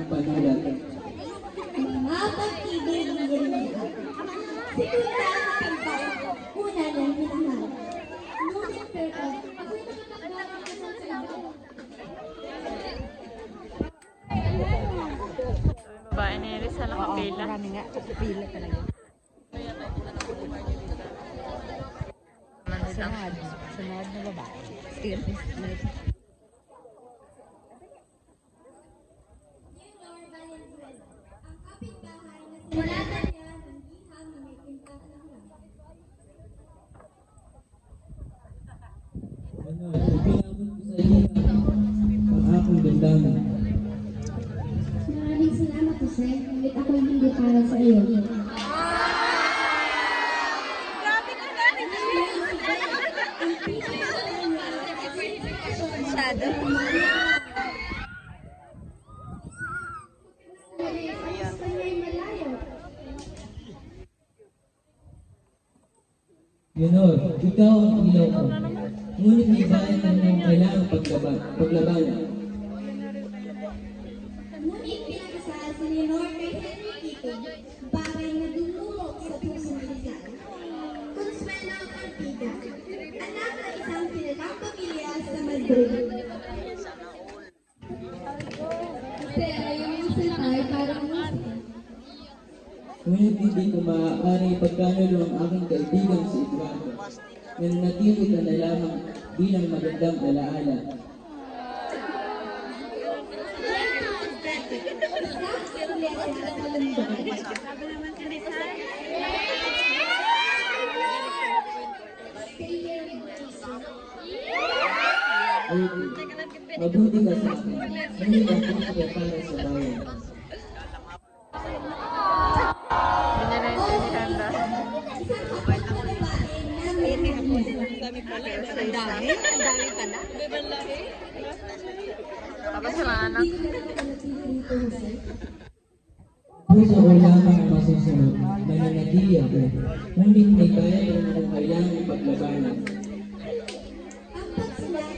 panulat. Mga pag-ibig ng ganyan. Sigunda ang tampay, una ng minahal. Ngunit pero, ako'y nakatakdarang kasal sa iyo. Babae ni Rizal ang pila. Marami nga. Pila talaga. Sunod. Sunod na babae. Still. Sinulatan niya ng bihang na may pintang ng langit. Pinabot ko sa iyo ang aking damdamin. Maraming salamat, Jose. Ngunit ako'y hindi para sa iyo. Shadow. Leonor, ikaw ang ilaw ko. Ngunit may bayan ang kailangang paglabanan. Ngunit pinakasal si Leonor kay Henry Quito, bagay na dumulog sa puso ni Rizal. Consuelo Ortiga, anak ng isang kilalang pamilya sa Madrid. Pero yung salita ay parang musika. Ngunit hindi ko maaari pagkanulo ang aking kaibigan si Eduardo na nanatili ka na lamang bilang magandang alaala. Mabuti ka sa akin, ngunit ang puso para sa bayan. Ang dami pala. Tapos sila anak. Puso ko lamang ang masusunod, nananatili ako, ngunit may bayan ang kailangang paglabanan. Ang pagsulat